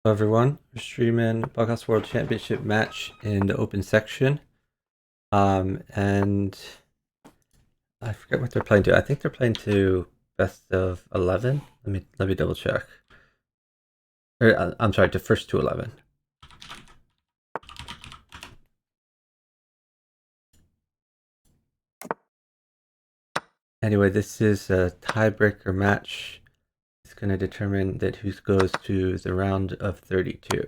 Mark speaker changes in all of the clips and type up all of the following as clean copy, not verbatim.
Speaker 1: Hello everyone, we're streaming Bughouse World Championship match in the open section. And I forget what they're playing to. I think they're playing to best of 11. Let me double check. I'm sorry, to first to 11. Anyway, this is a tiebreaker match. It's going to determine that who goes to the round of 32.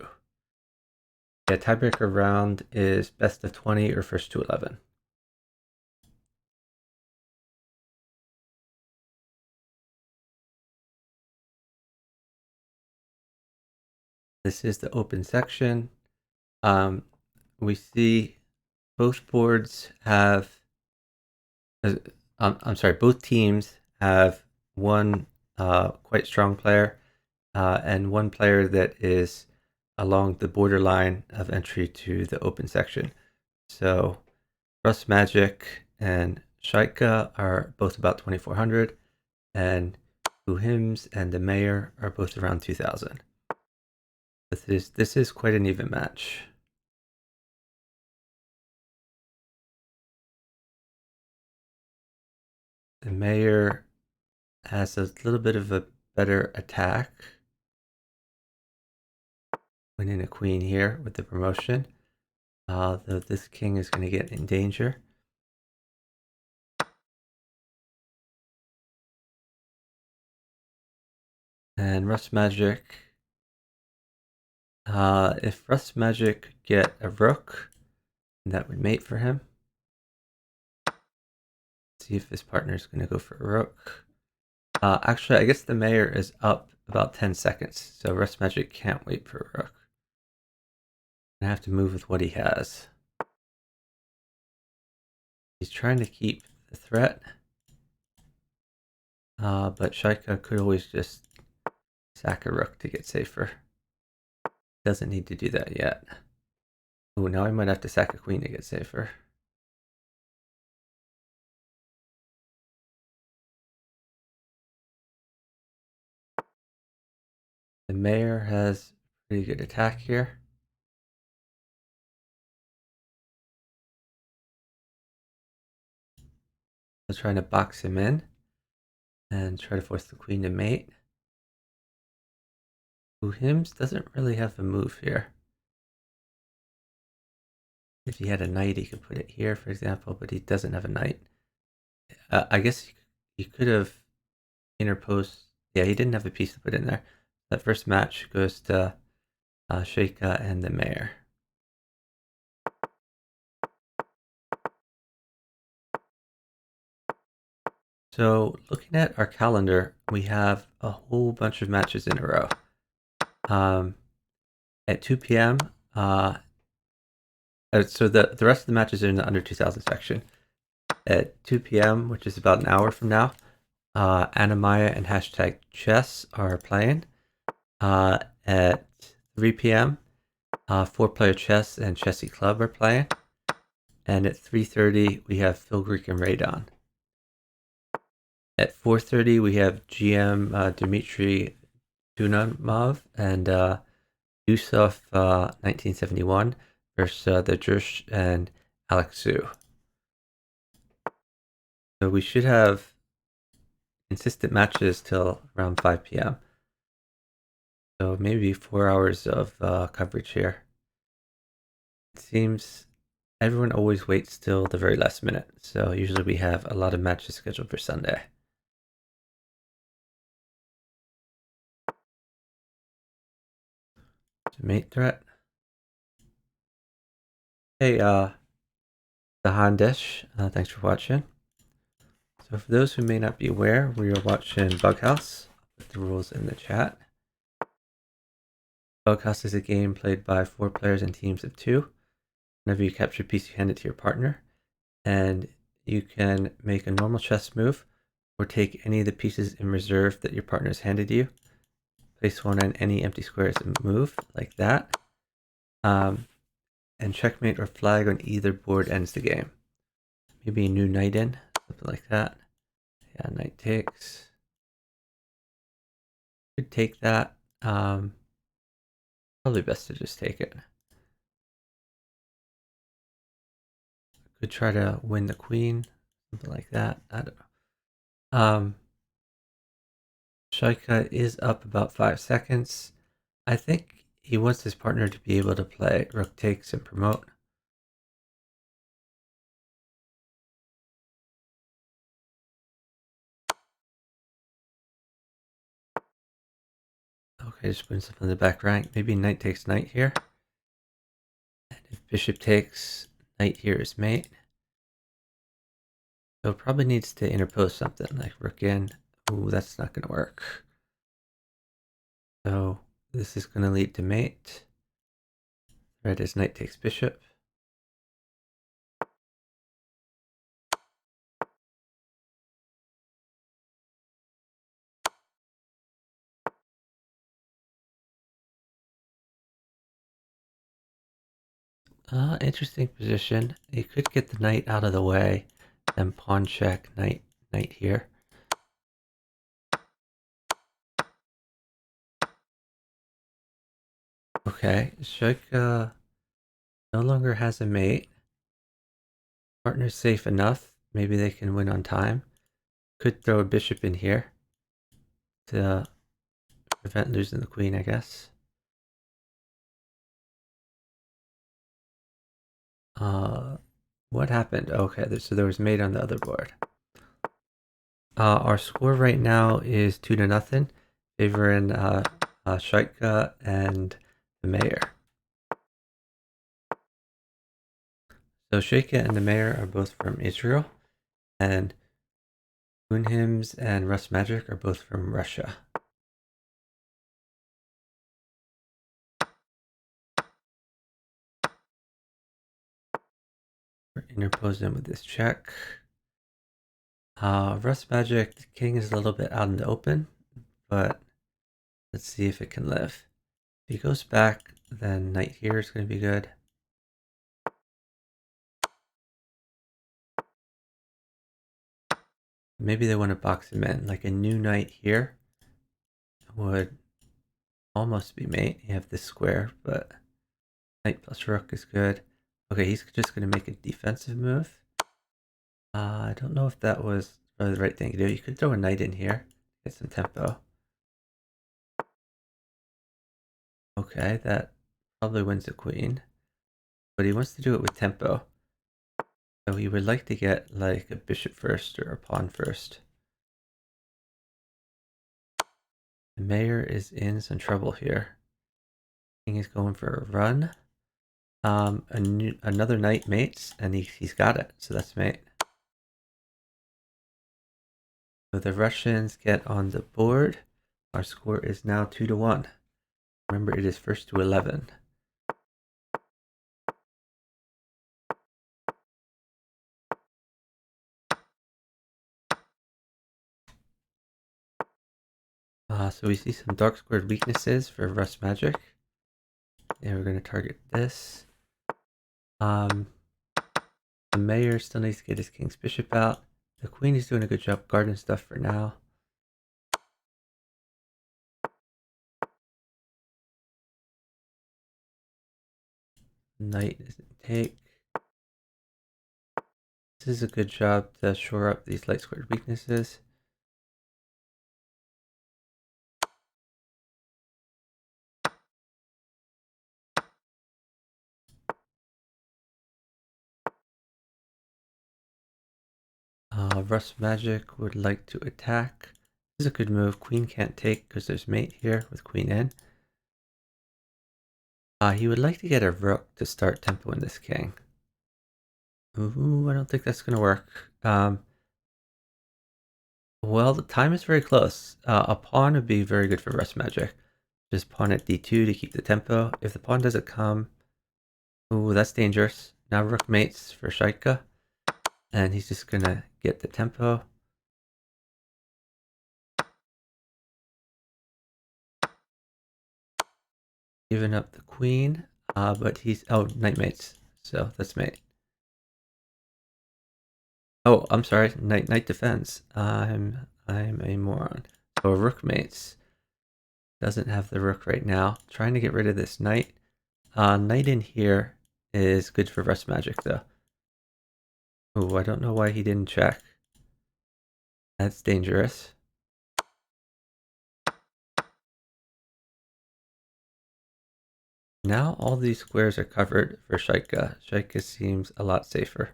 Speaker 1: Yeah, tiebreaker round is best of 20 or first to 11. This is the open section. We see both boards have, I'm sorry, both teams have one quite strong player and one player that is along the borderline of entry to the open section. So RusMagic and Shayka are both about 2400, and houyhnhnms and themayor are both around 2000. This is quite an even match. Themayor has a little bit of a better attack, winning a queen here with the promotion. Though this king is going to get in danger. And RusMagic, if RusMagic get a rook, that would mate for him. Let's see if his partner is going to go for a rook. Actually, I guess themayor is up about 10 seconds, so RusMagic can't wait for a rook. I have to move with what he has. He's trying to keep the threat, but Shayka could always just sack a rook to get safer. Doesn't need to do that yet. Oh, now I might have to sack a queen to get safer. Themayor has pretty good attack here. I was trying to box him in and try to force the queen to mate. houyhnhnms doesn't really have a move here. If he had a knight, he could put it here, for example, but he doesn't have a knight. I guess he could have interposed. Yeah, he didn't have a piece to put in there. That first match goes to Shayka and themayor. So looking at our calendar, we have a whole bunch of matches in a row. At 2 p.m., so the rest of the matches are in the under 2000 section. At 2 p.m., which is about an hour from now, Anamaya and hashtag chess are playing. At 3 p.m., 4-player chess and Chessy Club are playing. And at 3:30, we have Phil Greek and Radon. At 4:30, we have GM Dmitry Dunamov and Yusuf 1971 versus the Drush and Alexu. So we should have consistent matches till around 5 p.m. So maybe 4 hours of coverage here. It seems everyone always waits till the very last minute. So usually we have a lot of matches scheduled for Sunday. Mate threat. Hey, the Handesh, thanks for watching. So for those who may not be aware, we are watching Bughouse. I'll put the rules in the chat. Bughouse is a game played by 4 players in teams of 2. Whenever you capture a piece, you hand it to your partner, and you can make a normal chess move or take any of the pieces in reserve that your partner has handed you. Place one on any empty squares and move like that. And checkmate or flag on either board ends the game. Maybe a new knight in, something like that. Yeah, knight takes. Could take that. Probably best to just take it. Could try to win the queen, something like that. I don't know. Shayka is up about 5 seconds. I think he wants his partner to be able to play rook takes and promote. Okay, just putting something in the back rank. Maybe knight takes knight here. And if bishop takes, knight here is mate. So it probably needs to interpose something like rook in. Ooh, that's not going to work. So this is going to lead to mate. Red as knight takes bishop. Interesting position. You could get the knight out of the way, then pawn check, knight here. Okay, shayka no longer has a mate. Partner's safe enough. Maybe they can win on time. Could throw a bishop in here to prevent losing the queen, I guess. What happened? Okay, so there was mate on the other board. Our score right now is 2-0, favoring shayka and the mayor. So shayka and the mayor are both from Israel, and houyhnhnms and RusMagic are both from Russia. We're interposing with this check. RusMagic, the king is a little bit out in the open, but let's see if it can live. If he goes back, then knight here is going to be good. Maybe they want to box him in. Like a new knight here would almost be mate. You have this square, but knight plus rook is good. Okay, he's just going to make a defensive move. I don't know if that was probably the right thing to do. You could throw a knight in here, get some tempo. Okay, that probably wins the queen, but he wants to do it with tempo. So he would like to get like a bishop first or a pawn first. The mayor is in some trouble here. King is going for a run. Another knight mates, and he's got it, so that's mate. So the Russians get on the board. Our score is now 2-1. Remember, it is first to 11. So we see some dark squared weaknesses for RusMagic. And we're going to target this. The mayor still needs to get his king's bishop out. The queen is doing a good job guarding stuff for now. Knight doesn't take. This is a good job to shore up these light squared weaknesses. RusMagic would like to attack. This is a good move. Queen can't take because there's mate here with queen in. He would like to get a rook to start tempoing this king. Ooh, I don't think that's going to work. Well, the time is very close. A pawn would be very good for RusMagic. Just pawn at d2 to keep the tempo. If the pawn doesn't come, ooh, that's dangerous. Now rook mates for shayka, and he's just going to get the tempo. Giving up the queen, but he's, oh, knight mates, so that's mate. Oh, I'm sorry, knight defends. I'm a moron. So rook mates. Doesn't have the rook right now. Trying to get rid of this knight. Knight in here is good for RusMagic though. Oh, I don't know why he didn't check. That's dangerous. Now all these squares are covered for shayka. Shayka seems a lot safer.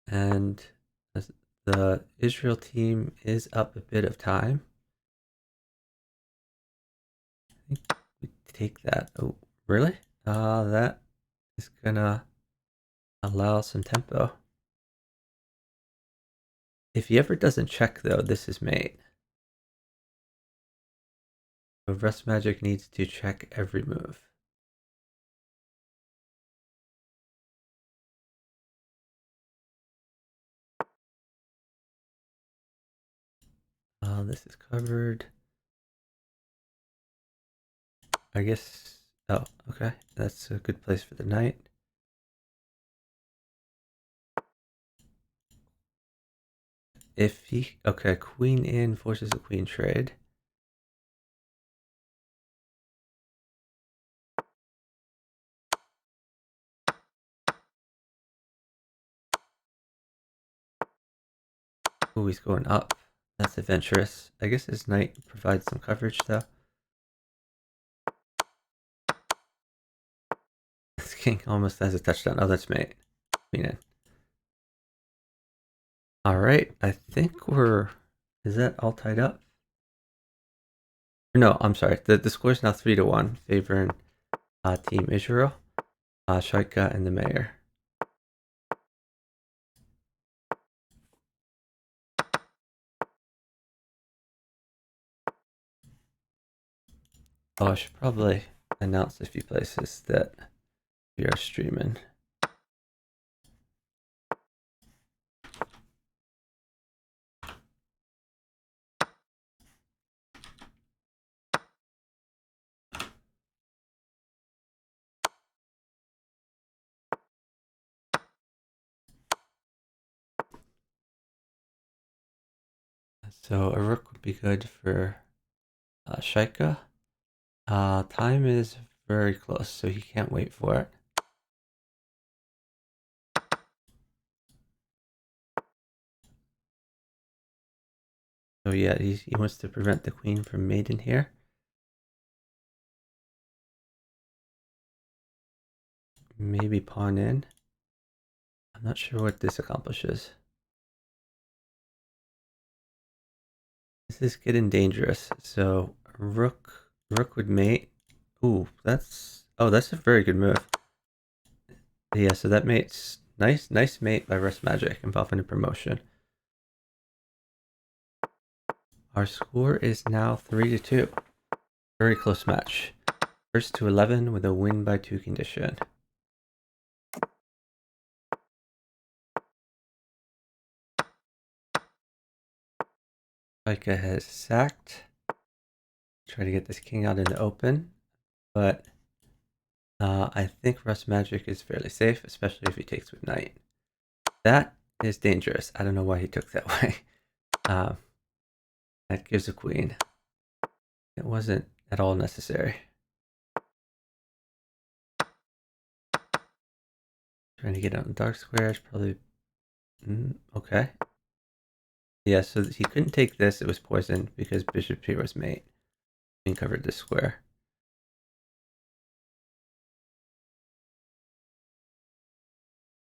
Speaker 1: And the Israel team is up a bit of time. I think we take that. Oh, really? That is gonna allow some tempo. If he ever doesn't check though, this is mate. So RusMagic needs to check every move. This is covered. I guess, oh, okay. That's a good place for the knight. If he, okay, queen in forces a queen trade. Oh, he's going up. That's adventurous. I guess his knight provides some coverage though. This king almost has a touchdown. Oh, that's mate. Queen in. All right, I think we're, is that all tied up? No, I'm sorry. The score is now 3-1, favoring Team Israel, shayka and the mayor. Oh, I should probably announce a few places that we are streaming. So a rook would be good for shayka. Time is very close, so he can't wait for it. So yeah, he wants to prevent the queen from mating here. Maybe pawn in. I'm not sure what this accomplishes. This is getting dangerous. So rook would mate. Ooh, that's a very good move. Yeah, so that mate's nice mate by RusMagic involving a promotion. Our score is now 3-2. Very close match. First to 11 with a win by 2 condition. Shayka has sacked. Try to get this king out in the open, but I think RusMagic is fairly safe, especially if he takes with knight. That is dangerous. I don't know why he took that way. That gives a queen. It wasn't at all necessary. Trying to get on the dark squares, probably. Okay. Yeah, so he couldn't take this. It was poisoned because bishop here was mate and covered this square.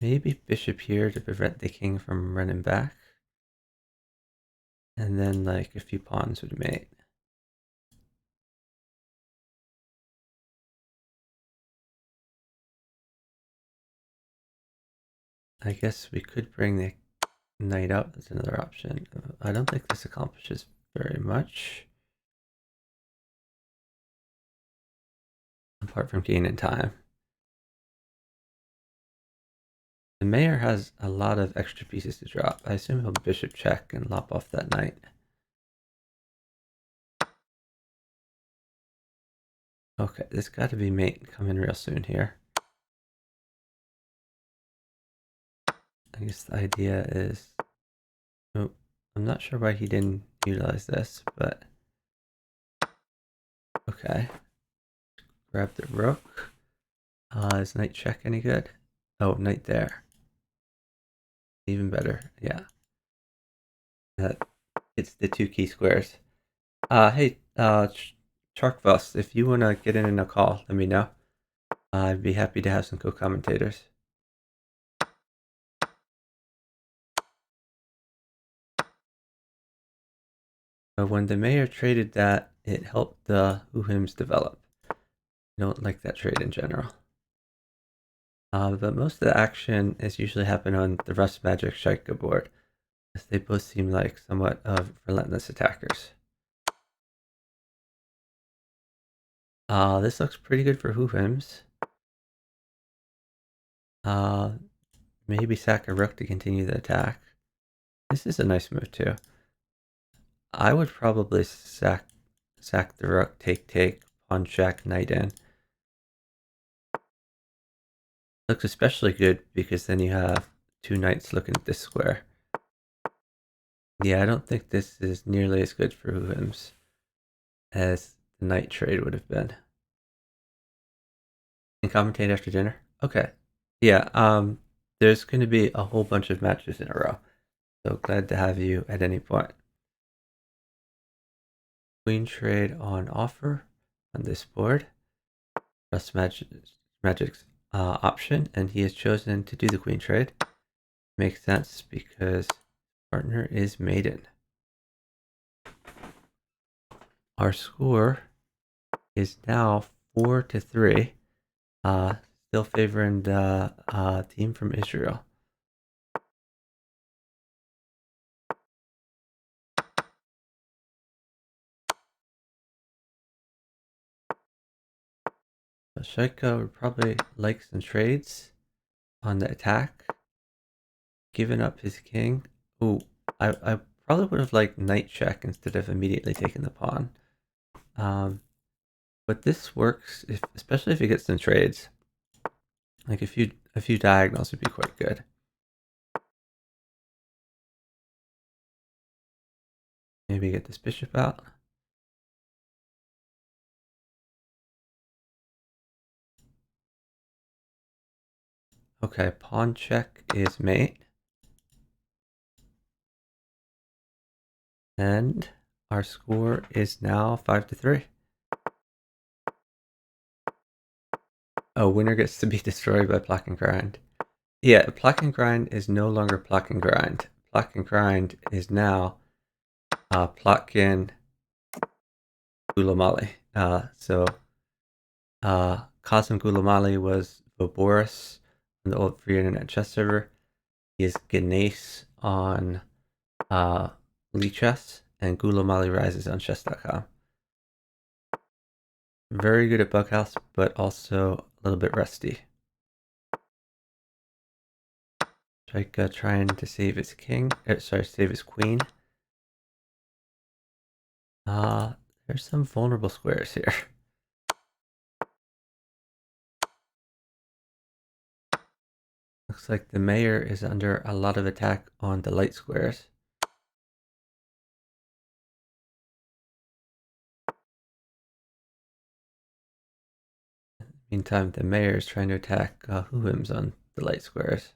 Speaker 1: Maybe bishop here to prevent the king from running back. And then like a few pawns would mate. I guess we could bring the knight up. That's another option. I don't think this accomplishes very much. Apart from gaining time. The mayor has a lot of extra pieces to drop. I assume he'll bishop check and lop off that knight. Okay, this got to be mate coming real soon here. I guess the idea is, oh, I'm not sure why he didn't utilize this, but okay. Grab the rook. Is knight check any good? Oh, knight there. Even better, yeah. That it's the two key squares. Hey, Sharkvos, if you want to get in a call, let me know. I'd be happy to have some co-commentators. But when the mayor traded that, it helped the houyhnhnms develop. I don't like that trade in general. But most of the action is usually happening on the RusMagic shayka board, as they both seem like somewhat of relentless attackers. This looks pretty good for houyhnhnms. Maybe sack a rook to continue the attack. This is a nice move too. I would probably sack the rook, take, pawn check, knight in. Looks especially good because then you have two knights looking at this square. Yeah, I don't think this is nearly as good for houyhnhnms as the knight trade would have been. And commentate after dinner? Okay. Yeah, there's going to be a whole bunch of matches in a row. So glad to have you at any point. Queen trade on offer on this board. RusMagic's option, and he has chosen to do the queen trade. Makes sense because partner is maiden. Our score is now 4-3, still favoring the team from Israel. Shayka would probably like some trades on the attack, giving up his king. Ooh, I probably would have liked knight check instead of immediately taking the pawn. But this works, especially if he gets some trades. Like a few diagonals would be quite good. Maybe get this bishop out. Okay, pawn check is mate. And our score is now 5-3. Oh, winner gets to be destroyed by pluck and grind. Yeah, pluck and grind is no longer pluck and grind. Pluck and grind is now pluck in Gulamali. Qasim Gulamali was Voboris on the old free internet chess server. He is Ganesh on Lee Chess, and Gulamali Rises on chess.com. Very good at Bughouse, but also a little bit rusty. Shayka trying to save his king. Save his queen. There's some vulnerable squares here. Looks like the mayor is under a lot of attack on the light squares. Meantime, the mayor is trying to attack houyhnhnms on the light squares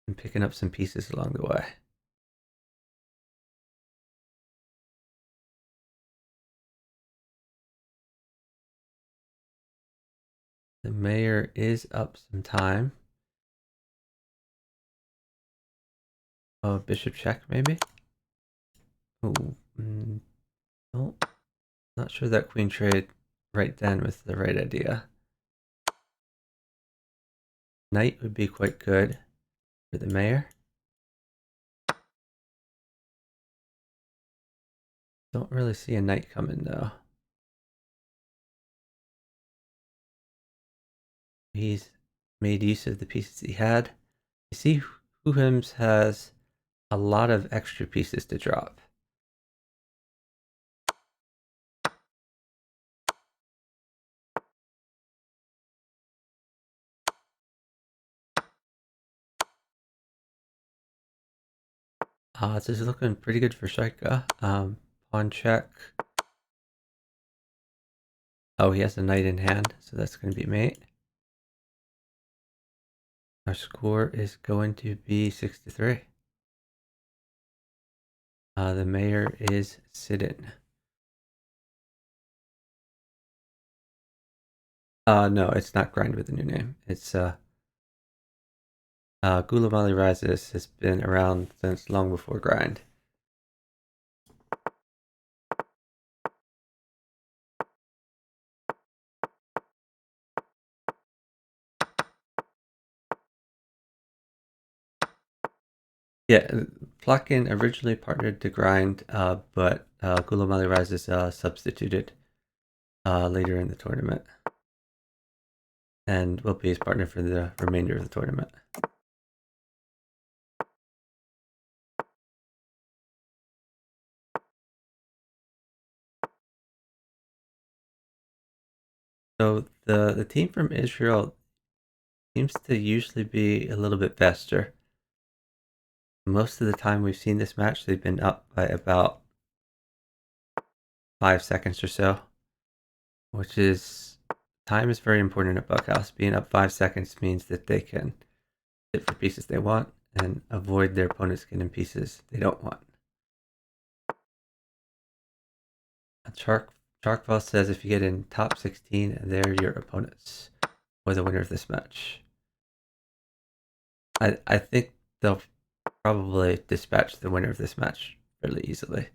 Speaker 1: and picking up some pieces along the way. The mayor is up some time. Oh, bishop check maybe? Oh, no. Not sure that queen trade right then was the right idea. Knight would be quite good for the mayor. Don't really see a knight coming though. He's made use of the pieces he had. You see, houyhnhnms has a lot of extra pieces to drop. This is looking pretty good for Shayka. Pawn check. Oh, he has a knight in hand, so that's going to be mate. Our score is going to be 6-3. The mayor is sitting. No, it's not grind with a new name. It's Gulamali Rises has been around since long before grind. Yeah, Plotkin originally partnered to grind, but Gulamali Rises substituted later in the tournament, and will be his partner for the remainder of the tournament. So the team from Israel seems to usually be a little bit faster. Most of the time we've seen this match, they've been up by about 5 seconds or so, which is, time is very important at Buckhouse. Being up 5 seconds means that they can sit for pieces they want and avoid their opponents getting pieces they don't want. Charkval says if you get in top 16, they're your opponents or the winner of this match. I think they'll probably dispatch the winner of this match fairly easily.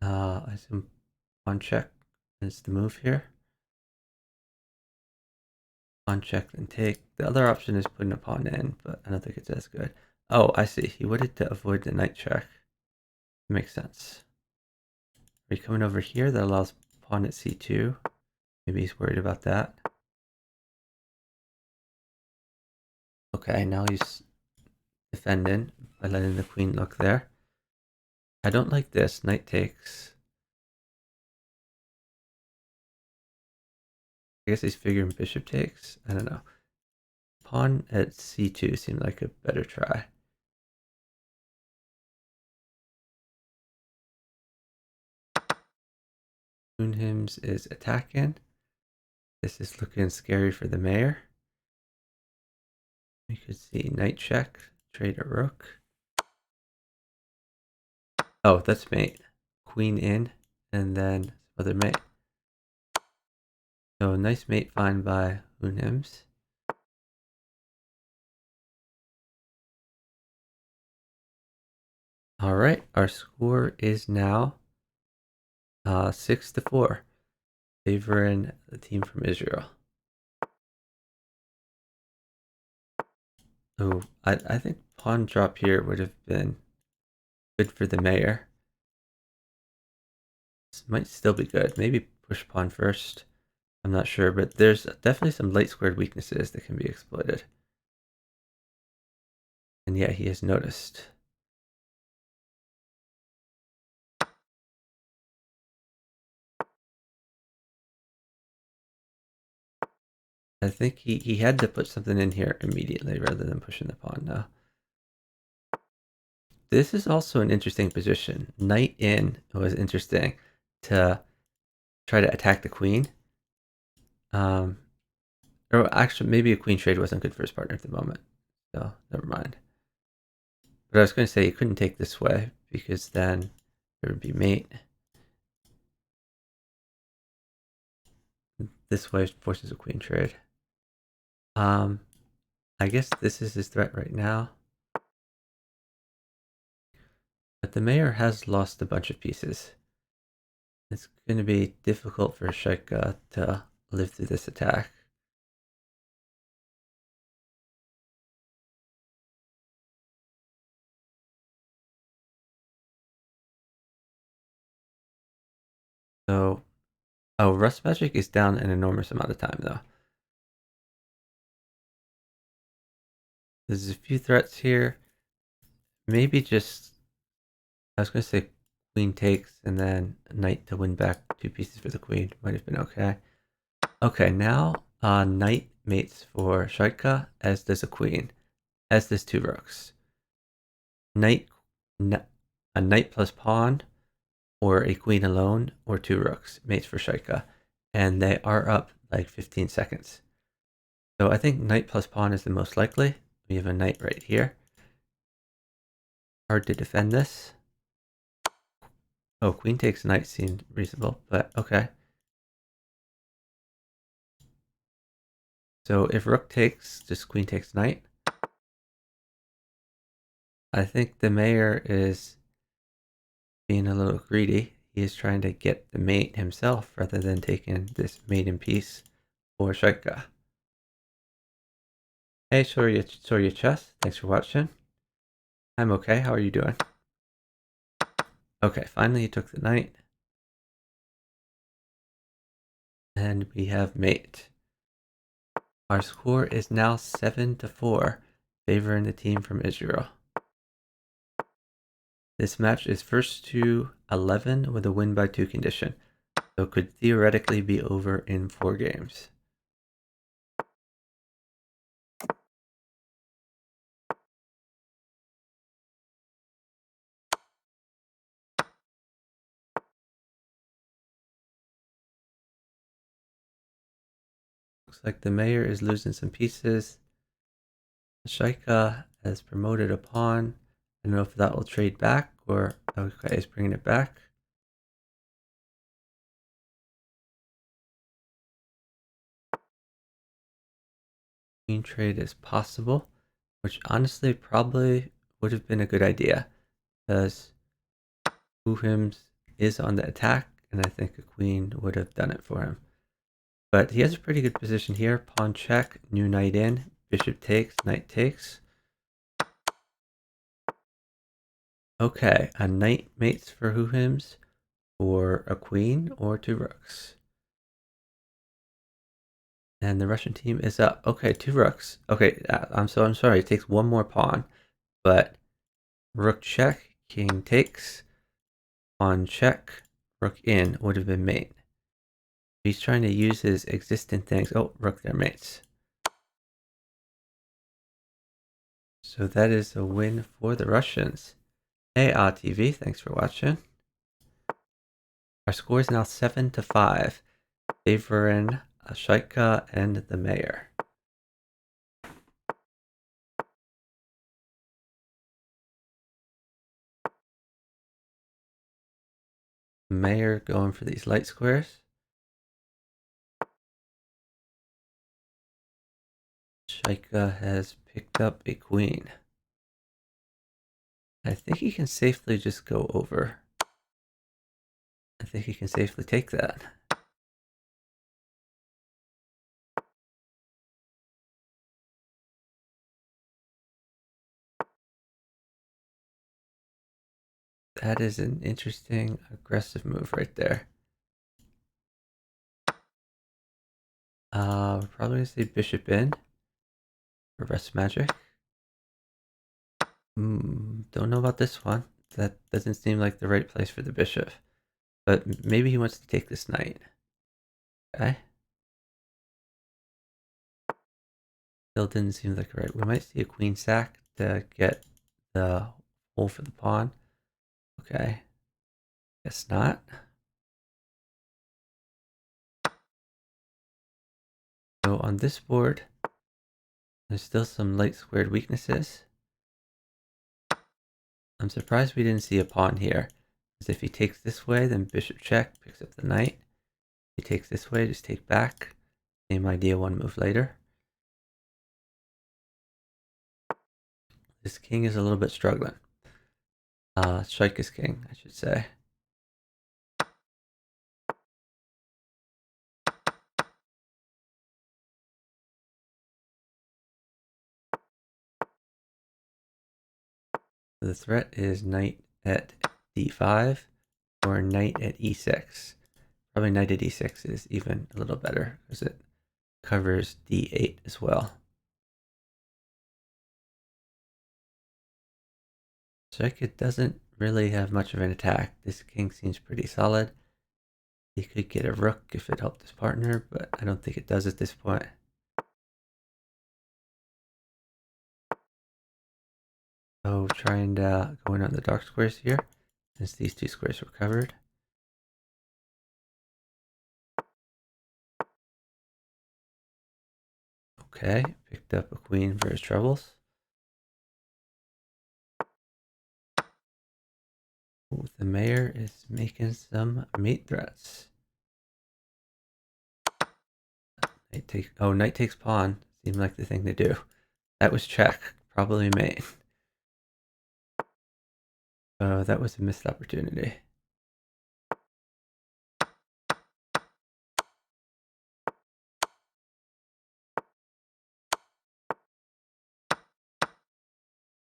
Speaker 1: I assume pawn check is the move here. Pawn check and take. The other option is putting a pawn in, but I don't think it's as good. Oh, I see. He wanted to avoid the knight check. Makes sense. Are you coming over here? That allows pawn at c2. Maybe he's worried about that. Okay, now he's defending by letting the queen look there. I don't like this. Knight takes. I guess he's figuring bishop takes. I don't know. Pawn at c2 seemed like a better try. Houyhnhnms is attacking. This is looking scary for the mayor. We could see knight check, trade a rook. Oh, that's mate. Queen in, and then other mate. So nice mate find by Houyhnhnms. All right, our score is now 6-4, favoring the team from Israel. Oh, I think pawn drop here would have been good for the mayor. This might still be good. Maybe push pawn first. I'm not sure, but there's definitely some light squared weaknesses that can be exploited. And yeah, he has noticed. I think he had to put something in here immediately rather than pushing the pawn now. This is also an interesting position. Knight in was interesting to try to attack the queen. Or actually, maybe a queen trade wasn't good for his partner at the moment. So, never mind. But I was going to say you couldn't take this way because then there would be mate. This way forces a queen trade. I guess this is his threat right now. But the mayor has lost a bunch of pieces. It's going to be difficult for Shayka to live through this attack. So, oh, RusMagic is down an enormous amount of time though. There's a few threats here. Maybe just, I was going to say queen takes and then knight to win back 2 pieces for the queen. Might have been okay. Okay, now knight mates for Shayka, as does a queen. as does 2 rooks. Knight, a knight plus pawn, or a queen alone, or 2 rooks mates for shayka, and they are up like 15 seconds. So I think knight plus pawn is the most likely. We have a knight right here. Hard to defend this. Oh, queen takes knight seemed reasonable, but okay. So if rook takes, just queen takes knight. I think the mayor is being a little greedy. He is trying to get the mate himself rather than taking this maiden piece for shayka. Hey, sorry your chess. Thanks for watching. I'm okay. How are you doing? Okay, finally he took the knight. And we have mate. Our score is now 7-4, favoring the team from Israel. This match is first to 11 with a win by 2 condition, so it could theoretically be over in 4 games. Looks like the mayor is losing some pieces. Shayka has promoted a pawn. I don't know if that will trade back or okay, is bringing it back. Queen trade is possible, which honestly probably would have been a good idea because houyhnhnms is on the attack, and I think a queen would have done it for him. But he has a pretty good position here. Pawn check, new knight in, bishop takes, knight takes. Okay, a knight mates for houyhnhnms, or a queen, or 2 rooks. And the Russian team is up. Okay, 2 rooks. Okay, I'm sorry. It takes 1 more pawn, but rook check, king takes, pawn check, rook in would have been mate. He's trying to use his existing things. Oh, rook there mates. So that is a win for the Russians. Hey, TV, thanks for watching. Our score is now 7-5, favoring shayka and the mayor. Mayor going for these light squares. Shayka has picked up a queen. I think he can safely just go over. I think he can safely take that. That is an interesting, aggressive move right there. We're probably going to say bishop in for RusMagic. Don't know about this one. That doesn't seem like the right place for the bishop. But maybe he wants to take this knight. Okay. Still didn't seem like right. We might see a queen sack to get the hole for the pawn. Okay. Guess not. So on this board, there's still some light squared weaknesses. I'm surprised we didn't see a pawn here. Because if he takes this way, then bishop check, picks up the knight. If he takes this way, just take back. Same idea 1 move later. This king is a little bit struggling. Shayka's king, I should say. The threat is knight at d5 or knight at e6. Probably knight at e6 is even a little better because it covers d8 as well. Shayka doesn't really have much of an attack. This king seems pretty solid. He could get a rook if it helped his partner, but I don't think it does at this point. So trying to go in on the dark squares here, since these two squares were covered. Okay, picked up a queen for his troubles. Ooh, the mayor is making some mate threats. Knight takes pawn. Seemed like the thing to do. That was check. Probably mate. Oh, that was a missed opportunity.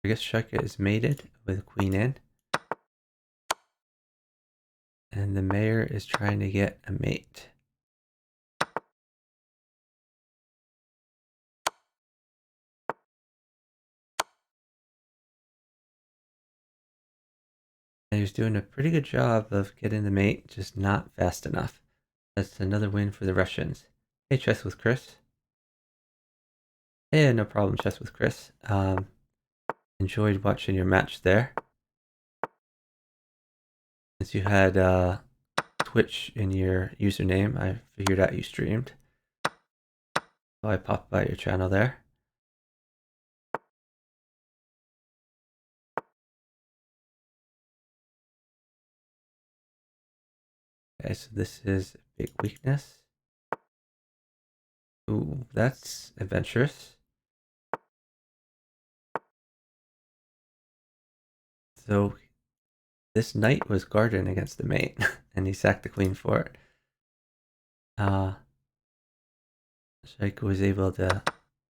Speaker 1: I guess shayka is mated with queen in. And the mayor is trying to get a mate. And he was doing a pretty good job of getting the mate, just not fast enough. That's another win for the Russians. Hey, Chess with Chris. Hey, no problem, Chess with Chris. Enjoyed watching your match there. Since you had Twitch in your username, I figured out you streamed. So I popped by your channel there. Okay, so this is a big weakness. Ooh, that's adventurous. So this knight was guarding against the mate, and he sacked the queen for it. Shayka was able to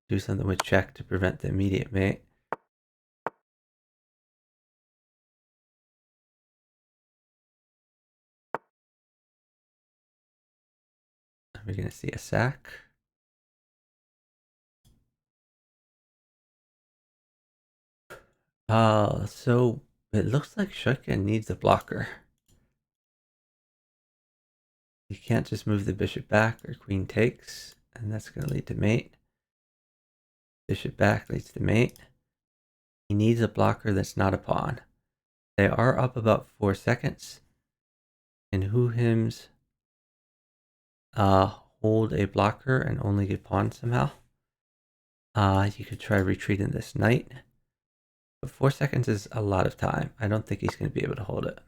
Speaker 1: do something with check to prevent the immediate mate. We're going to see a sack. So it looks like Shayka needs a blocker. You can't just move the bishop back or queen takes, and that's going to lead to mate. Bishop back leads to mate. He needs a blocker that's not a pawn. They are up about 4 seconds. And houyhnhnms hold a blocker and only get pawns somehow. You could try retreating this knight. But 4 seconds is a lot of time. I don't think he's going to be able to hold it.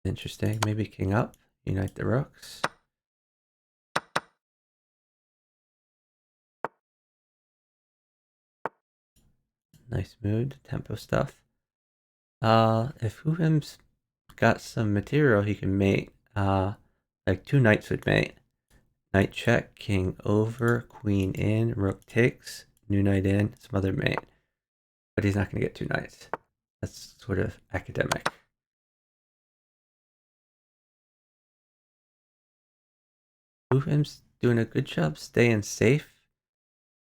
Speaker 1: Interesting. Maybe king up, unite the rooks. Nice mood, tempo stuff. If houyhnhnms got some material he can mate, like 2 knights would mate. Knight check, king over, queen in, rook takes, new knight in, some other mate. But he's not going to get 2 knights. That's sort of academic. houyhnhnms doing a good job staying safe,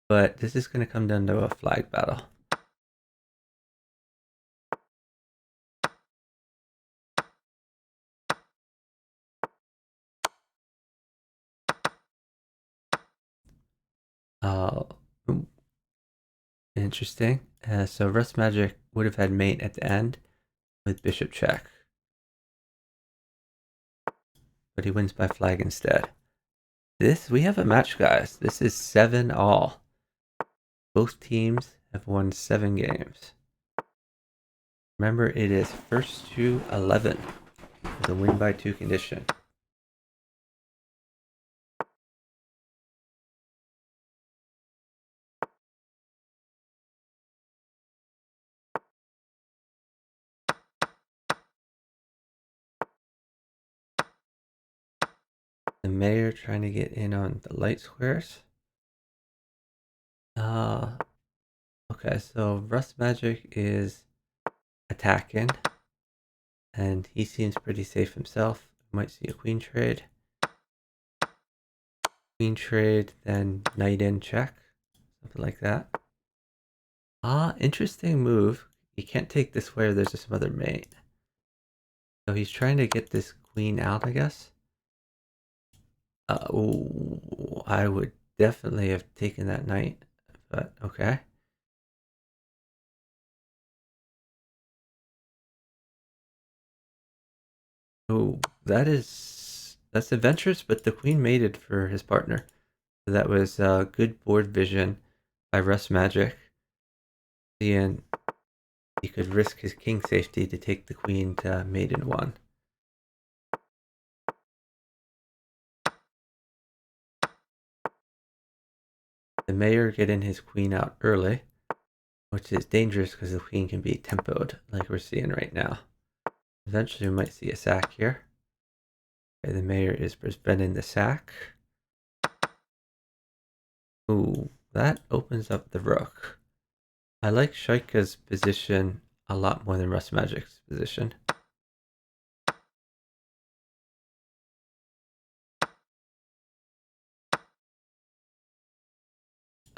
Speaker 1: but this is going to come down to a flag battle. Interesting. So RusMagic would have had mate at the end with bishop check. But he wins by flag instead. We have a match, guys. This is 7-all. Both teams have won 7 games. Remember, it is first to 11 with a win by 2 condition. The mayor trying to get in on the light squares. Okay, so RusMagic is attacking, and he seems pretty safe himself. Might see a queen trade. Queen trade, then knight in check, something like that. Interesting move. You can't take this where there's some other mate. So he's trying to get this queen out, I guess. Ooh, I would definitely have taken that knight, but okay. Oh, that's adventurous, but the queen mated for his partner. So that was good board vision by RusMagic. And he could risk his king safety to take the queen to mate in one. The mayor getting his queen out early, which is dangerous because the queen can be tempoed like we're seeing right now. Eventually we might see a sack here. Okay, the mayor is preventing the sack. Ooh, that opens up the rook. I like Shayka's position a lot more than RusMagic's position.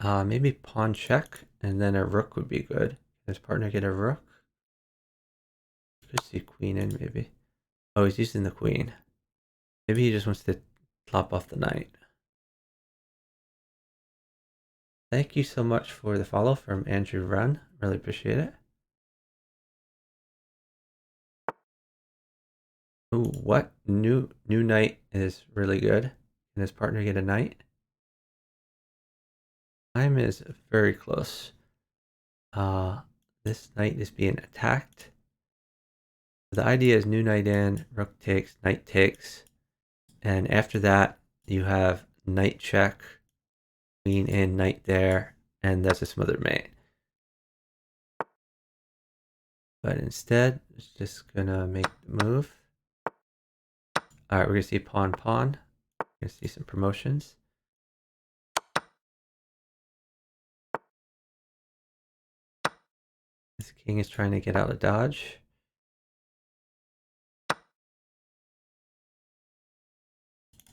Speaker 1: Maybe pawn check, and then a rook would be good. Can his partner get a rook? Could see queen in, maybe. Oh, he's using the queen. Maybe he just wants to top off the knight. Thank you so much for the follow from Andrew Run. Really appreciate it. Ooh, what? New knight is really good. Can his partner get a knight? Time is very close. This knight is being attacked. The idea is new knight in, rook takes, knight takes, and after that you have knight check, queen in, knight there, and that's a smothered mate. But instead, it's just gonna make the move. All right, we're gonna see pawn, pawn. We're gonna see some promotions. This king is trying to get out of dodge.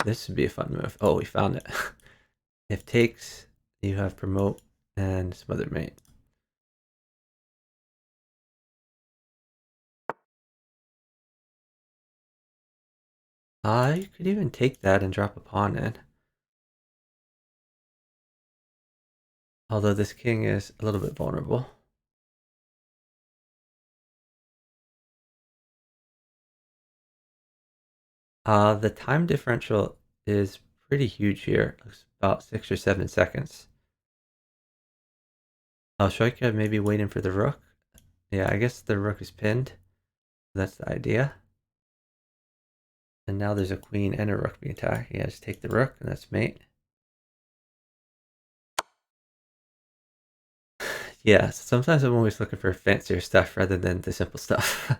Speaker 1: This would be a fun move. Oh, we found it. If takes, you have promote and smothered mate. You could even take that and drop a pawn in. Although this king is a little bit vulnerable. The time differential is pretty huge here. It's about 6 or 7 seconds. Shayka maybe waiting for the rook. Yeah, I guess the rook is pinned. That's the idea. And now there's a queen and a rook being attacked. Yeah, just take the rook and that's mate. Yeah, sometimes I'm always looking for fancier stuff rather than the simple stuff.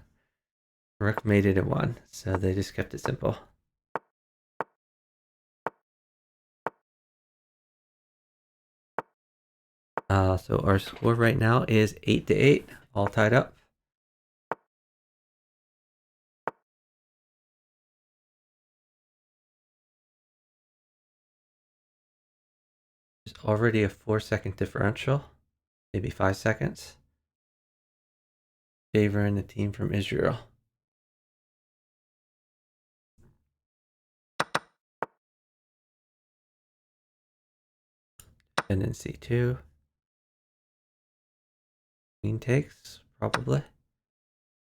Speaker 1: Rook mated in one, so they just kept it simple. So our score right now is 8-8, all tied up. There's already a 4-second differential, maybe 5 seconds, favoring the team from Israel. And then C2. Queen takes, probably.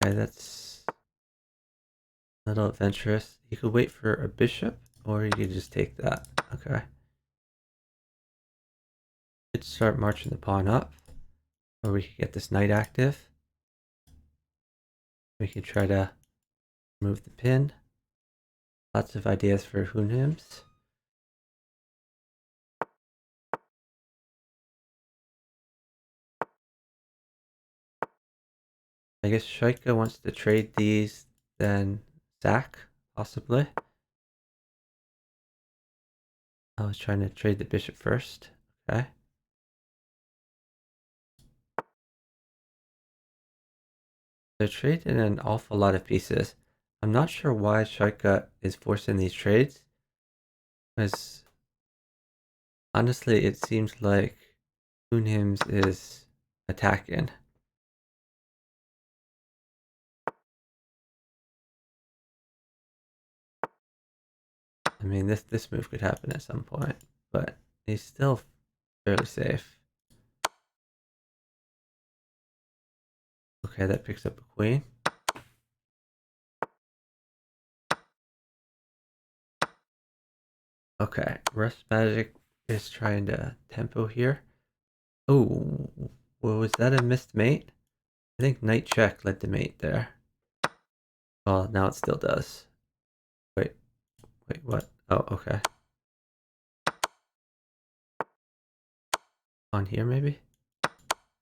Speaker 1: Okay, that's a little adventurous. You could wait for a bishop, or you could just take that. Okay. Could start marching the pawn up, or we could get this knight active. We could try to move the pin. Lots of ideas for houyhnhnms. I guess Shayka wants to trade these, then sack, possibly. I was trying to trade the bishop first. Okay. They're trading an awful lot of pieces. I'm not sure why Shayka is forcing these trades, because honestly, it seems like houyhnhnms is attack in. I mean, this move could happen at some point, but he's still fairly safe. Okay, that picks up a queen. Okay, RusMagic is trying to tempo here. Oh, well, was that a missed mate? I think knight check led to mate there. Well, now it still does. Wait, what? Oh, okay. On here, maybe?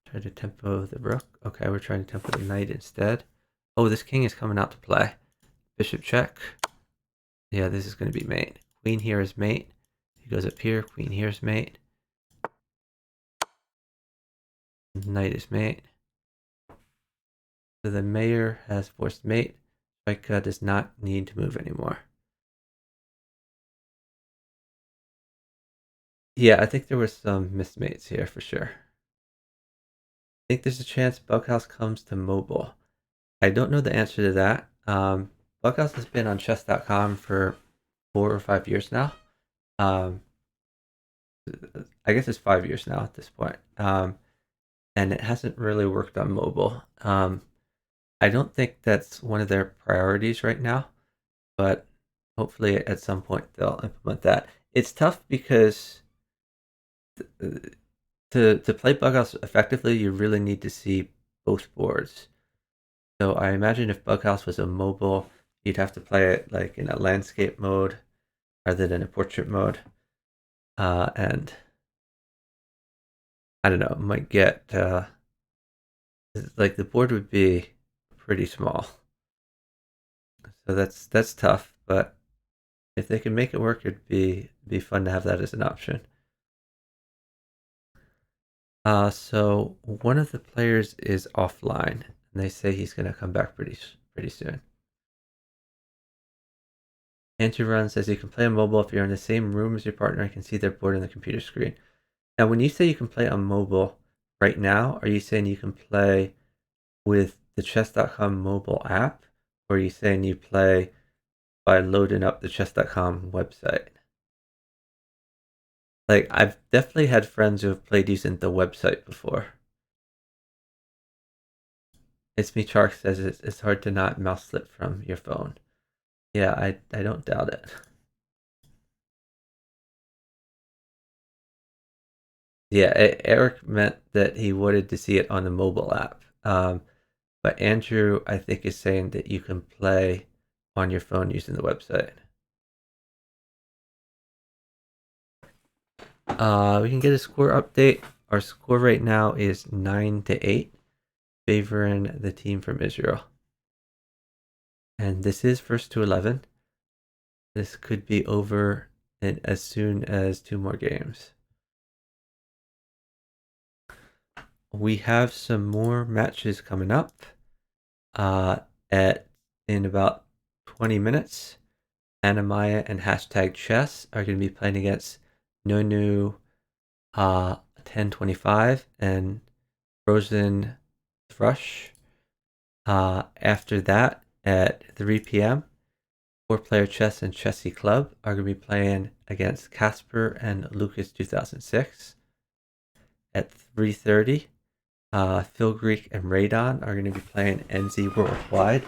Speaker 1: Try to tempo the rook. Okay, we're trying to tempo the knight instead. Oh, this king is coming out to play. Bishop check. Yeah, this is going to be mate. Queen here is mate. He goes up here. Queen here is mate. Knight is mate. So the mayor has forced mate. Shayka does not need to move anymore. Yeah, I think there were some missed mates here for sure. I think there's a chance Bughouse comes to mobile. I don't know the answer to that. Bughouse has been on chess.com for 4 or 5 years now. I guess it's 5 years now at this point. And it hasn't really worked on mobile. I don't think that's one of their priorities right now, but hopefully at some point they'll implement that. It's tough because to play Bughouse effectively, you really need to see both boards. So I imagine if Bughouse was a mobile, you'd have to play it like in a landscape mode rather than a portrait mode. And I don't know, might get like the board would be pretty small. So that's tough, but if they can make it work, it'd be fun to have that as an option. So one of the players is offline, and they say he's going to come back pretty soon. Andrew says you can play on mobile if you're in the same room as your partner and can see their board on the computer screen. Now, when you say you can play on mobile right now, are you saying you can play with the chess.com mobile app, or are you saying you play by loading up the chess.com website? Like, I've definitely had friends who have played using the website before. It's Me Chark says it's hard to not mouse slip from your phone. Yeah, I don't doubt it. Yeah, Eric meant that he wanted to see it on the mobile app. But Andrew, I think, is saying that you can play on your phone using the website. We can get a score update. Our score right now is 9-8, favoring the team from Israel. And this is first to 11. This could be over in as soon as 2 more games. We have some more matches coming up in about 20 minutes. Anamaya and Hashtag Chess are going to be playing against Nonu 1025 and Frozen Thrush. After that, at 3 p.m., 4-player chess and Chessy Club are going to be playing against Casper and Lucas 2006. At 3:30, Phil Greek and Radon are going to be playing NZ Worldwide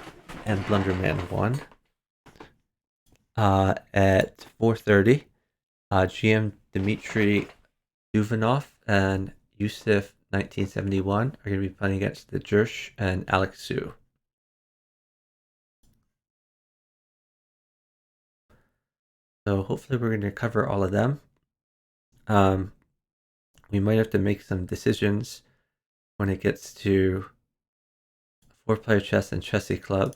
Speaker 1: and Blunderman 1. At 4:30, GM Dmitry Duvanov and Yusuf 1971 are going to be playing against the Jersh and Alex Su. So hopefully we're going to cover all of them. We might have to make some decisions when it gets to 4-player chess and Chessy Club.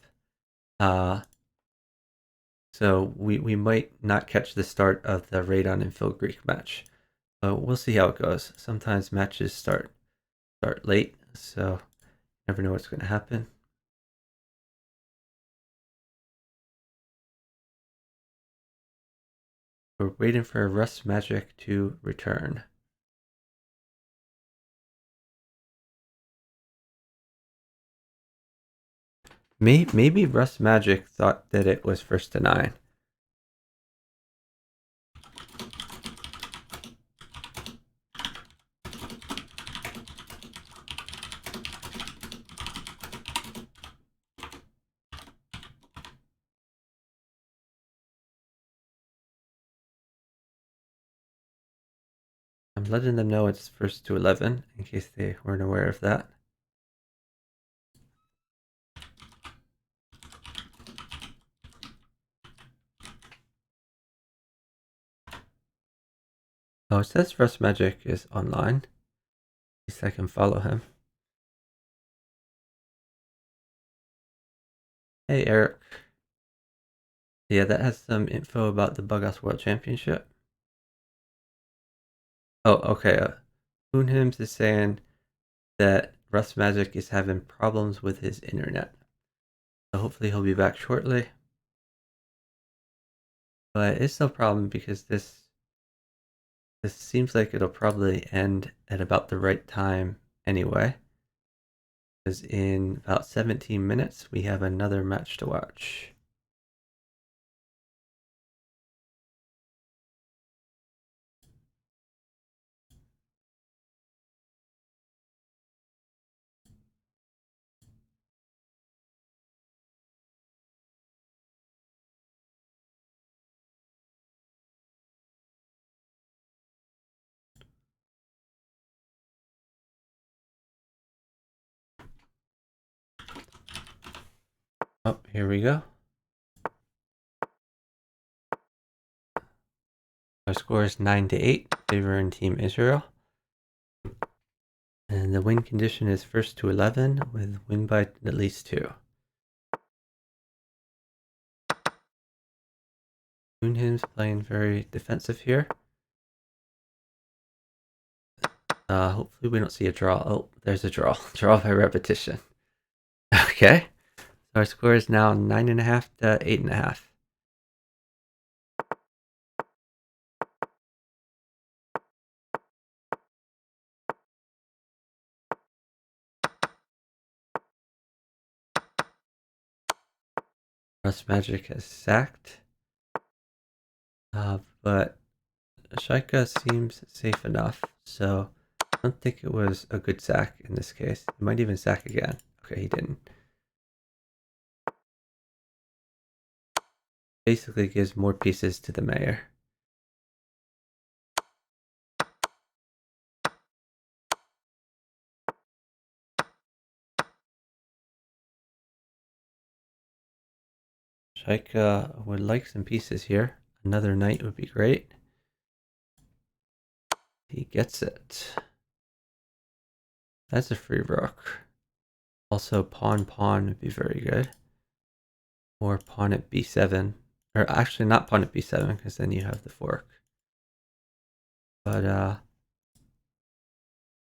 Speaker 1: So we might not catch the start of the Radon and Phil Greek match. But we'll see how it goes. Sometimes matches start late, so never know what's going to happen. We're waiting for RusMagic to return. Maybe RusMagic thought that it was first to 9. I'm letting them know it's first to 11 in case they weren't aware of that. Oh, it says RusMagic is online. At least I can follow him. Hey, Eric. Yeah, that has some info about the Bughouse World Championship. Oh, okay. houyhnhnms is saying that RusMagic is having problems with his internet. So hopefully he'll be back shortly. But it's no problem because this seems like it'll probably end at about the right time anyway. Because in about 17 minutes, we have another match to watch. Oh, here we go. Our score is 9-8, favoring Team Israel. And the win condition is first to 11 with win by at least 2. houyhnhnms playing very defensive here. Hopefully we don't see a draw. Oh, there's a draw. Draw by repetition. Okay. So our score is now 9.5 to 8.5. RusMagic has sacked. But Shayka seems safe enough, so I don't think it was a good sack in this case. He might even sack again. Okay, he didn't. Basically gives more pieces to the mayor. Shayka would like some pieces here. Another knight would be great. He gets it. That's a free rook. Also, pawn would be very good. Or pawn at b7. Or actually not pawn at b7, because then you have the fork. But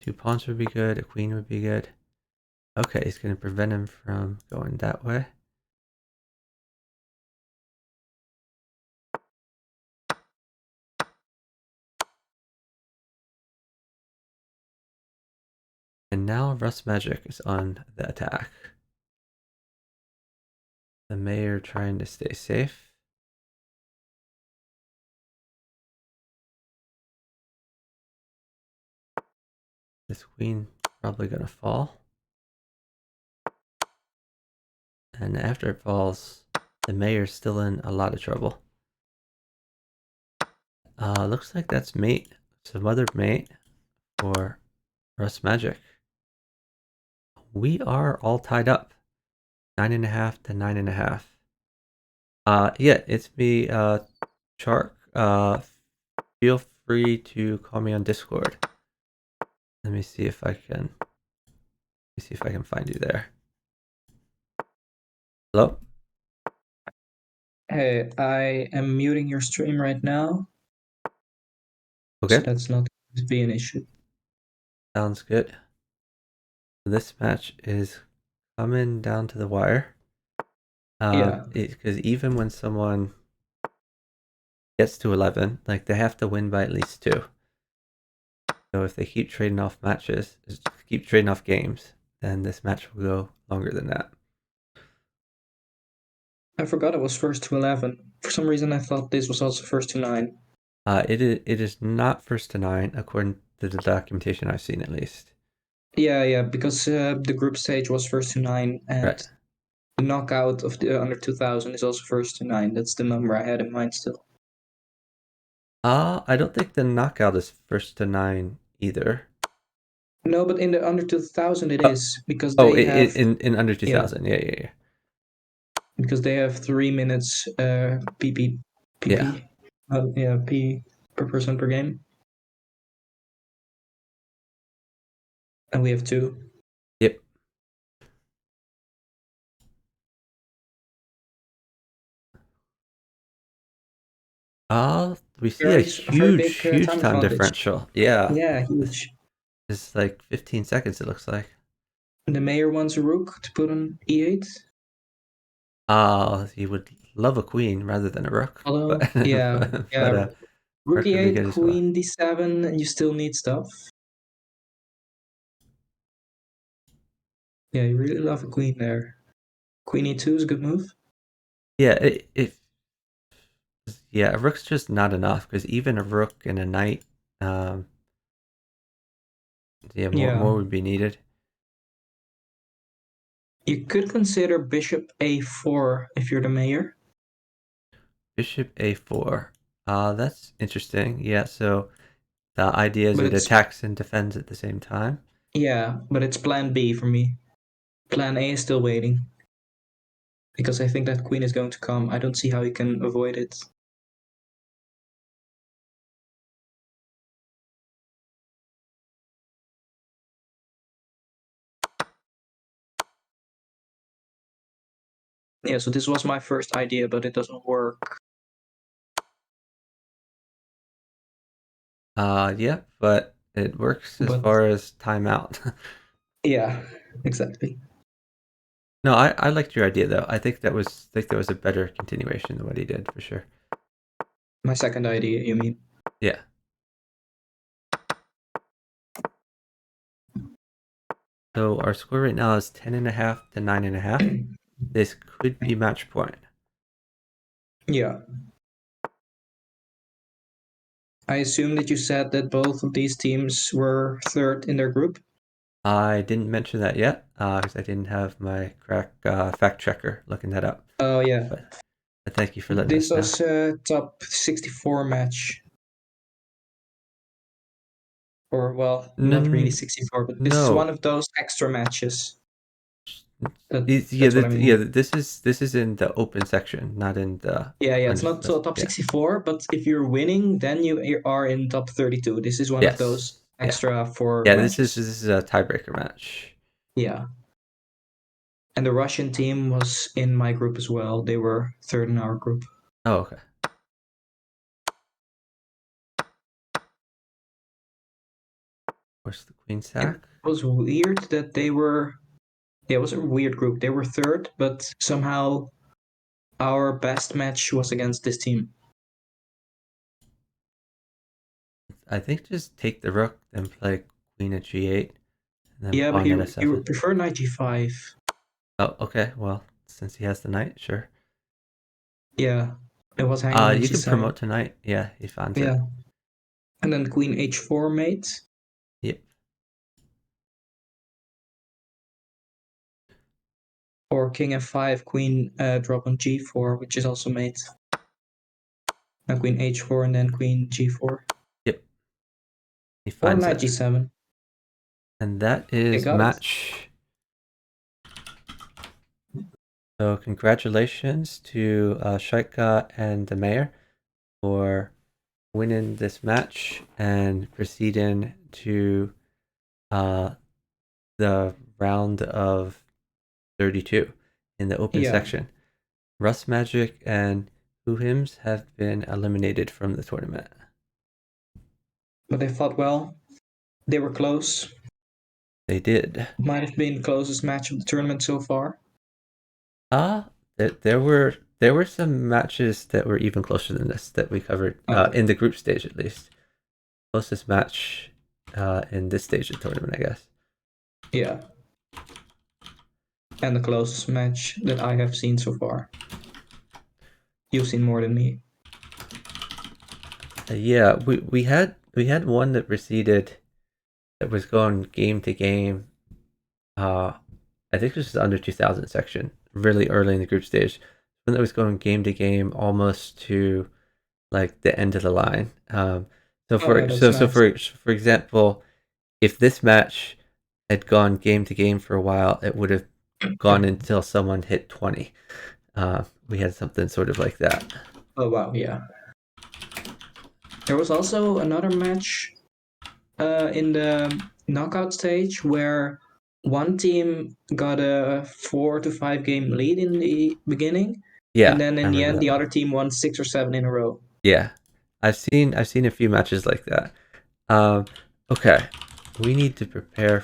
Speaker 1: 2 pawns would be good, a queen would be good. Okay, he's going to prevent him from going that way. And now RusMagic is on the attack. The mayor trying to stay safe. This queen probably going to fall. And after it falls, the mayor's still in a lot of trouble. Looks like that's mate. Some other mate for RusMagic. We are all tied up. 9.5 to 9.5. Yeah, it's me, Shark. Feel free to call me on Discord. Let me see if I can. Let me see if I can find you there. Hello?
Speaker 2: Hey, I am muting your stream right now, so
Speaker 1: Okay,
Speaker 2: that's not going to be an issue.
Speaker 1: sounds good. This match is coming down to the wire.
Speaker 2: Yeah.
Speaker 1: Because even when someone gets to 11, like they have to win by at least 2. So if they keep trading off matches, keep trading off games, then this match will go longer than that.
Speaker 2: I forgot it was first to 11. For some reason, I thought this was also first to 9.
Speaker 1: It is not first to 9, according to the documentation I've seen, at least.
Speaker 2: Yeah, because the group stage was first to 9, and
Speaker 1: Right.
Speaker 2: the knockout of the under 2000 is also first to 9. That's the number I had in mind still.
Speaker 1: I don't think the knockout is first to 9 either.
Speaker 2: No, but in the under 2000 it
Speaker 1: Oh,
Speaker 2: is because
Speaker 1: oh,
Speaker 2: they have
Speaker 1: in under
Speaker 2: yeah
Speaker 1: 2000. Yeah.
Speaker 2: because they have 3 minutes PP
Speaker 1: Yeah.
Speaker 2: PP yeah P per person per game, and we have 2.
Speaker 1: Yep. We see
Speaker 2: A very big
Speaker 1: huge
Speaker 2: time
Speaker 1: time
Speaker 2: advantage.
Speaker 1: differential. Yeah.
Speaker 2: Yeah,
Speaker 1: This
Speaker 2: huge.
Speaker 1: is like 15 seconds, it looks like.
Speaker 2: The mayor wants a rook to put on e8.
Speaker 1: He would love a queen rather than a rook, but
Speaker 2: Although, yeah,
Speaker 1: but
Speaker 2: yeah, rook
Speaker 1: rook would be
Speaker 2: e8,
Speaker 1: good as well.
Speaker 2: queen d7, and you still need stuff. Yeah, you really love a queen there. Queen e2 is a good move.
Speaker 1: Yeah, a rook's just not enough because even a rook and a knight, um, yeah,
Speaker 2: Yeah,
Speaker 1: more would be needed.
Speaker 2: you could consider bishop a4 if you're the mayor.
Speaker 1: Bishop a4. That's interesting. Yeah, so the idea is
Speaker 2: But
Speaker 1: it
Speaker 2: it's
Speaker 1: attacks and defends at the same time.
Speaker 2: but it's plan B for me. Plan A is still waiting because I think that queen is going to come. I don't see how you can avoid it. Yeah, so this was my first idea, but it doesn't work.
Speaker 1: Yeah, but it works as
Speaker 2: But
Speaker 1: far as timeout.
Speaker 2: yeah, exactly.
Speaker 1: No, I liked your idea though. I think that was a better continuation than what he did for sure.
Speaker 2: My second idea, you mean?
Speaker 1: Yeah. So our score right now is 10.5 to 9.5. This could be match point.
Speaker 2: Yeah. I assume that you said that both of these teams were third in their group.
Speaker 1: I didn't mention that yet because I didn't have my crack fact checker looking that up.
Speaker 2: Oh yeah,
Speaker 1: But thank you for letting
Speaker 2: this
Speaker 1: us know.
Speaker 2: was a top 64 match, or well, not really
Speaker 1: No,
Speaker 2: 64, but this is one
Speaker 1: no.
Speaker 2: of those extra matches.
Speaker 1: Yeah,
Speaker 2: That's what I mean.
Speaker 1: this is in the open section, not in the
Speaker 2: Yeah, it's
Speaker 1: under.
Speaker 2: not so top
Speaker 1: Yeah.
Speaker 2: 64, but if you're winning, then you are in top 32. This is one of
Speaker 1: Yes.
Speaker 2: those
Speaker 1: Yeah.
Speaker 2: extra 4
Speaker 1: Yeah. This
Speaker 2: matches.
Speaker 1: is a tiebreaker match.
Speaker 2: Yeah. And the Russian team was in my group as well. They were third in our group.
Speaker 1: Oh, okay. Of course, the queen
Speaker 2: It
Speaker 1: sack.
Speaker 2: was weird that they were. Yeah, it was a weird group. They were third, but somehow our best match was against this team.
Speaker 1: I think just take the rook, then play queen at g8, and then
Speaker 2: Yeah, but
Speaker 1: pawn at
Speaker 2: you
Speaker 1: f7.
Speaker 2: prefer knight g5.
Speaker 1: Oh, okay. Well, since he has the knight, sure.
Speaker 2: Yeah, it was hanging on
Speaker 1: You can
Speaker 2: g7.
Speaker 1: promote tonight. Yeah, he finds it.
Speaker 2: Yeah, and then queen h4 mate,
Speaker 1: Yep.
Speaker 2: or king f5, queen drop on g4, which is also mate. And queen h4 and then queen g4.
Speaker 1: Yep. He
Speaker 2: Or
Speaker 1: finds
Speaker 2: knight
Speaker 1: it.
Speaker 2: g7.
Speaker 1: And that
Speaker 2: They
Speaker 1: is
Speaker 2: got it.
Speaker 1: match. So congratulations to Shayka and the mayor for winning this match and proceeding to uh, the round of 32 in the open
Speaker 2: Yeah,
Speaker 1: section. RusMagic and houyhnhnms have been eliminated from the tournament.
Speaker 2: but they fought well. They were close.
Speaker 1: They did.
Speaker 2: Might have been the closest match of the tournament so far.
Speaker 1: Uh there were some matches that were even closer than this that we covered
Speaker 2: Oh,
Speaker 1: in the group stage at least. Closest match in this stage of the tournament, I guess.
Speaker 2: yeah. And the closest match that I have seen so far. You've seen more than me.
Speaker 1: Yeah, we had one that receded that was going game to game. I think this was under 2000 section, really early in the group stage. One that was going game to game almost to like the end of the line. So
Speaker 2: Oh yeah,
Speaker 1: for
Speaker 2: that's nice.
Speaker 1: for example, if this match had gone game to game for a while, it would have gone until someone hit 20. We had something sort of like that.
Speaker 2: Oh wow, yeah. There was also another match in the knockout stage where one team got a 4 to 5 game lead in the beginning, and
Speaker 1: Yeah,
Speaker 2: then
Speaker 1: I
Speaker 2: in the
Speaker 1: remember
Speaker 2: end
Speaker 1: that
Speaker 2: the
Speaker 1: one.
Speaker 2: other team won 6 or 7 in a row.
Speaker 1: Yeah, I've seen a few matches like that. Okay, we need to prepare